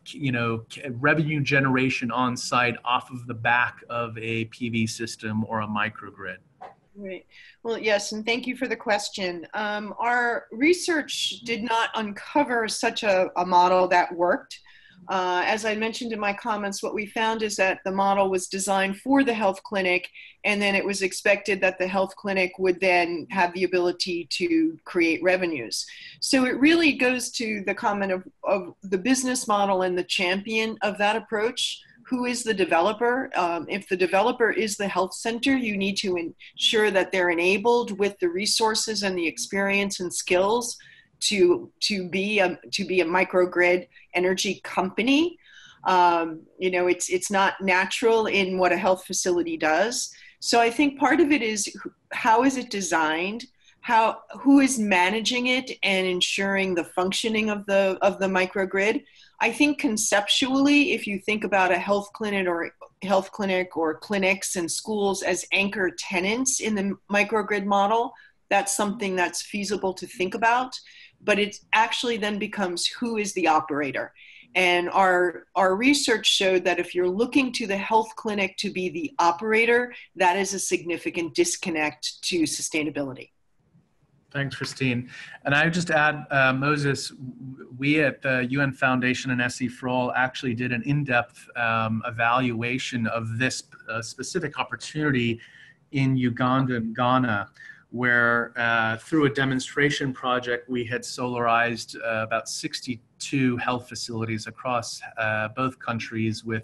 revenue generation on site off of the back of a PV system or a microgrid? Right. Well, yes, and thank you for the question. Our research did not uncover such a model that worked. As I mentioned in my comments, what we found is that the model was designed for the health clinic, and then it was expected that the health clinic would then have the ability to create revenues. So it really goes to the comment of the business model and the champion of that approach. Who is the developer? If the developer is the health center, you need to ensure that they're enabled with the resources and the experience and skills to be a microgrid energy company. It's not natural in what a health facility does. So I think part of it is how is it designed? Who is managing it and ensuring the functioning of the microgrid? I think conceptually, if you think about a health clinic or clinics and schools as anchor tenants in the microgrid model, that's something that's feasible to think about. But it actually then becomes who is the operator. And our research showed that if you're looking to the health clinic to be the operator, that is a significant disconnect to sustainability. Thanks, Christine. And I would just add, Moses, we at the UN Foundation and SE for All actually did an in-depth evaluation of this specific opportunity in Uganda and Ghana, where through a demonstration project, we had solarized about 62 health facilities across both countries with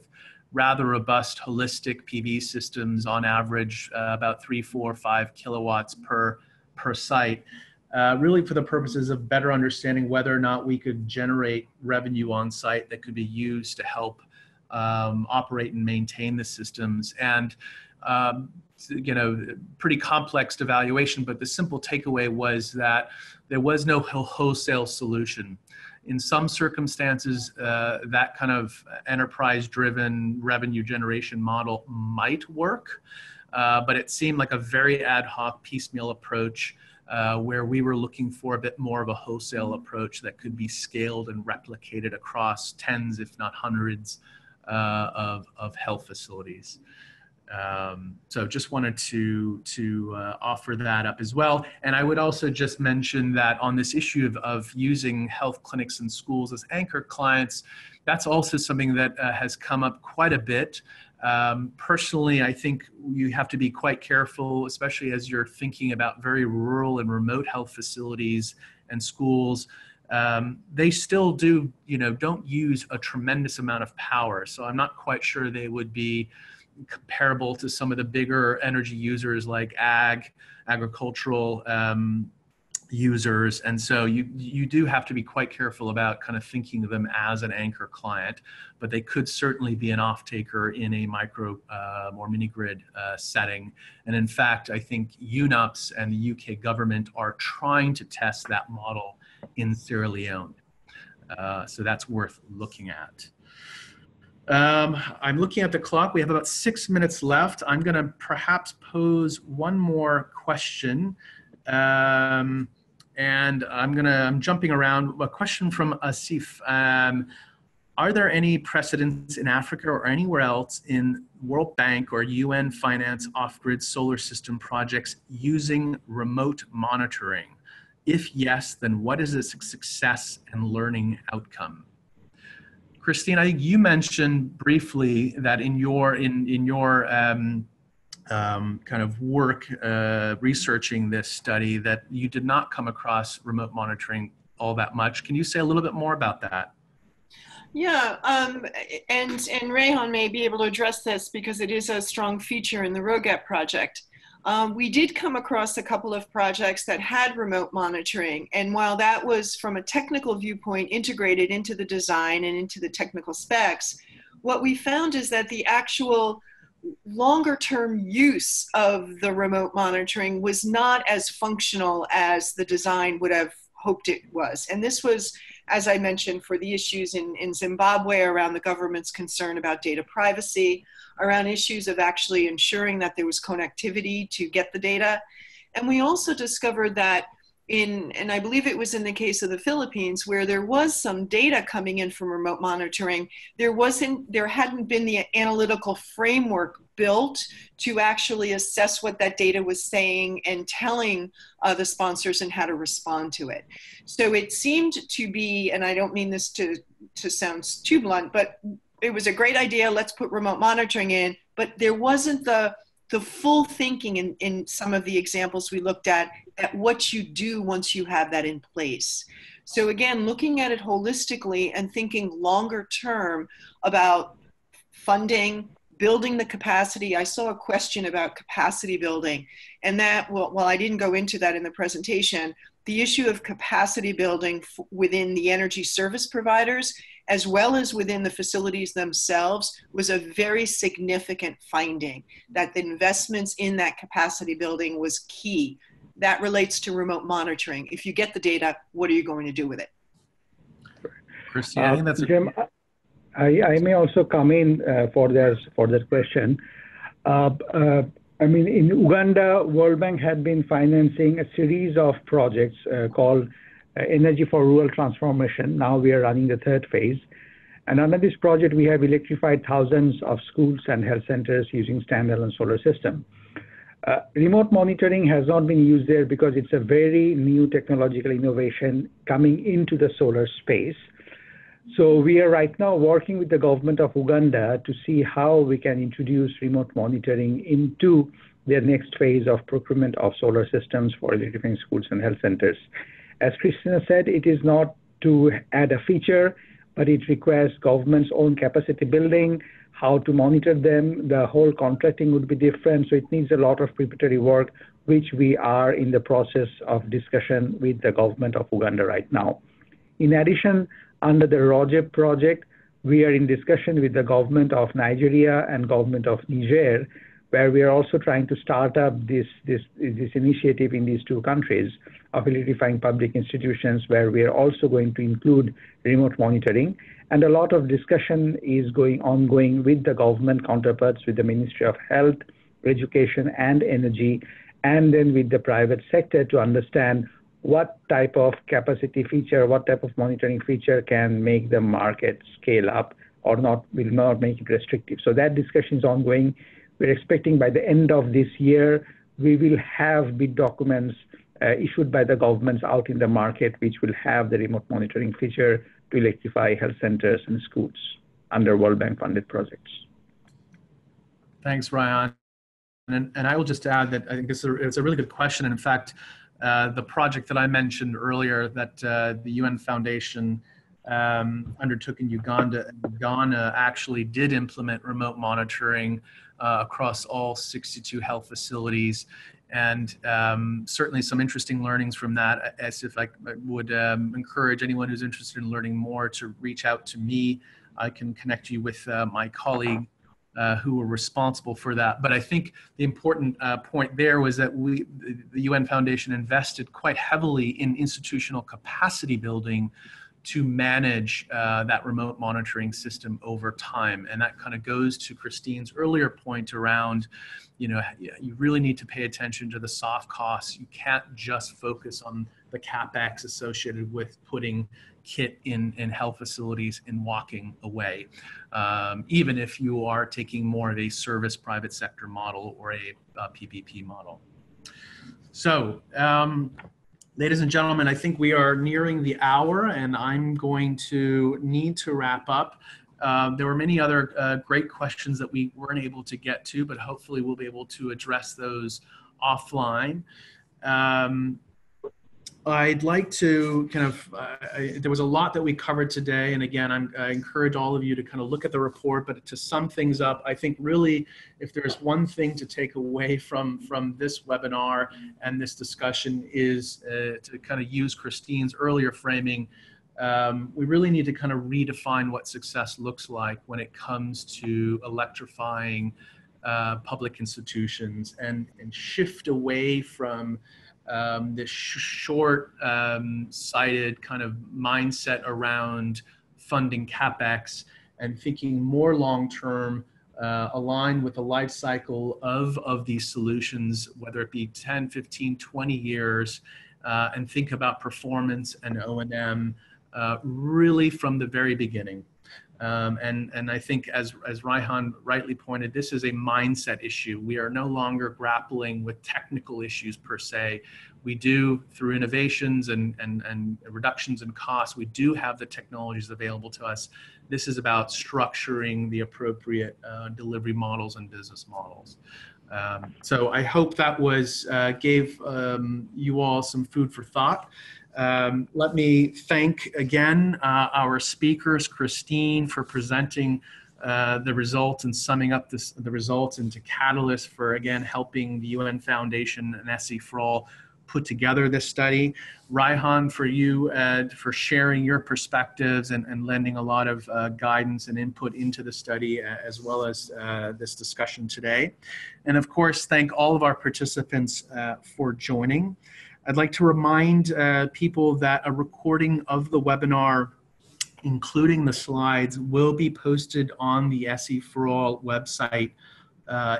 rather robust holistic PV systems, on average about 3, 4, 5 kilowatts per site, really for the purposes of better understanding whether or not we could generate revenue on site that could be used to help operate and maintain the systems. And pretty complex evaluation, but the simple takeaway was that there was no wholesale solution. In some circumstances, that kind of enterprise-driven revenue generation model might work, but it seemed like a very ad hoc piecemeal approach where we were looking for a bit more of a wholesale approach that could be scaled and replicated across tens, if not hundreds, of health facilities. So just wanted to offer that up as well. And I would also just mention that on this issue of using health clinics and schools as anchor clients, that's also something that has come up quite a bit. Personally, I think you have to be quite careful, especially as you're thinking about very rural and remote health facilities and schools. They still don't use a tremendous amount of power. So I'm not quite sure they would be comparable to some of the bigger energy users like agricultural users. And so you do have to be quite careful about kind of thinking of them as an anchor client, but they could certainly be an off-taker in a micro or mini grid setting. And in fact, I think UNOPS and the UK government are trying to test that model in Sierra Leone. So that's worth looking at. I'm looking at the clock. We have about 6 minutes left. I'm going to perhaps pose one more question. And I'm jumping around. A question from Asif. Are there any precedents in Africa or anywhere else in World Bank or UN finance off-grid solar system projects using remote monitoring? If yes, then what is its success and learning outcome? Christine, I think you mentioned briefly that in your kind of work researching this study that you did not come across remote monitoring all that much. Can you say a little bit more about that? Yeah, and Rehan may be able to address this because it is a strong feature in the ROGAP project. We did come across a couple of projects that had remote monitoring, and while that was from a technical viewpoint integrated into the design and into the technical specs, what we found is that the actual longer term use of the remote monitoring was not as functional as the design would have hoped it was. And this was, as I mentioned, for the issues in Zimbabwe around the government's concern about data privacy, around issues of actually ensuring that there was connectivity to get the data. And we also discovered that and I believe it was in the case of the Philippines, where there was some data coming in from remote monitoring, there hadn't been the analytical framework built to actually assess what that data was saying and telling the sponsors and how to respond to it. So it seemed to be, and I don't mean this to sound too blunt, but it was a great idea, let's put remote monitoring in, but there wasn't the full thinking in some of the examples we looked at what you do once you have that in place. So again, looking at it holistically and thinking longer term about funding, building the capacity. I saw a question about capacity building, and that, well, while I didn't go into that in the presentation, the issue of capacity building within the energy service providers, as well as within the facilities themselves, was a very significant finding, that the investments in that capacity building was key. That relates to remote monitoring. If you get the data, what are you going to do with it? Christine, I think that's Jim, I may also come in for that question. I mean, in Uganda, World Bank had been financing a series of projects called Energy for Rural Transformation. Now we are running the third phase. And under this project, we have electrified thousands of schools and health centers using standalone solar system. Remote monitoring has not been used there because it's a very new technological innovation coming into the solar space. So we are right now working with the government of Uganda to see how we can introduce remote monitoring into their next phase of procurement of solar systems for electrifying schools and health centers. As Christina said, it is not to add a feature, but it requires government's own capacity building, how to monitor them. The whole contracting would be different. So it needs a lot of preparatory work, which we are in the process of discussion with the government of Uganda right now. In addition, under the Wrapup project, we are in discussion with the government of Nigeria and government of Niger, where we are also trying to start up this initiative in these two countries of electrifying public institutions, where we are also going to include remote monitoring. And a lot of discussion is ongoing with the government counterparts, with the Ministry of Health, Education, and Energy, and then with the private sector to understand what type of capacity feature, what type of monitoring feature can make the market scale up or not, will not make it restrictive. So that discussion is ongoing. We're expecting by the end of this year, we will have bid documents issued by the governments out in the market, which will have the remote monitoring feature to electrify health centers and schools under World Bank funded projects. Thanks, Ryan. And I will just add that I think it's a really good question. And in fact, the project that I mentioned earlier that the UN Foundation undertook in Uganda and Ghana actually did implement remote monitoring across all 62 health facilities. And certainly some interesting learnings from that. As if I would encourage anyone who's interested in learning more to reach out to me. I can connect you with my colleague who were responsible for that. But I think the important point there was that the UN Foundation invested quite heavily in institutional capacity building to manage that remote monitoring system over time. And that kind of goes to Christine's earlier point around, you really need to pay attention to the soft costs. You can't just focus on the CapEx associated with putting kit in health facilities and walking away, even if you are taking more of a service private sector model or a PPP model. So, ladies and gentlemen, I think we are nearing the hour and I'm going to need to wrap up. There were many other great questions that we weren't able to get to, but hopefully we'll be able to address those offline. I'd like to kind of, there was a lot that we covered today. And again, I encourage all of you to kind of look at the report, but to sum things up, I think really, if there's one thing to take away from this webinar and this discussion is to kind of use Christine's earlier framing. We really need to kind of redefine what success looks like when it comes to electrifying public institutions and shift away from this short-sighted kind of mindset around funding CapEx and thinking more long-term, aligned with the life cycle of these solutions, whether it be 10, 15, 20 years, and think about performance and O&M really from the very beginning. And I think as Raihan rightly pointed, this is a mindset issue. We are no longer grappling with technical issues per se. We do, through innovations and reductions in costs, we do have the technologies available to us. This is about structuring the appropriate delivery models and business models. So I hope that gave you all some food for thought. Let me thank again our speakers, Christine, for presenting the results and summing up the results, and to Catalyst for again helping the UN Foundation and SE for All put together this study. Raihan, for you for sharing your perspectives and lending a lot of guidance and input into the study, as well as this discussion today. And of course, thank all of our participants for joining. I'd like to remind people that a recording of the webinar, including the slides, will be posted on the SE for All website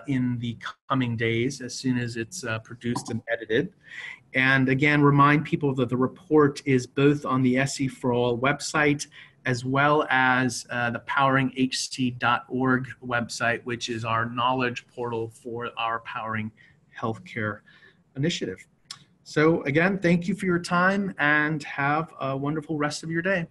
in the coming days, as soon as it's produced and edited. And again, remind people that the report is both on the SE for All website, as well as the poweringhc.org website, which is our knowledge portal for our Powering Healthcare initiative. So again, thank you for your time and have a wonderful rest of your day.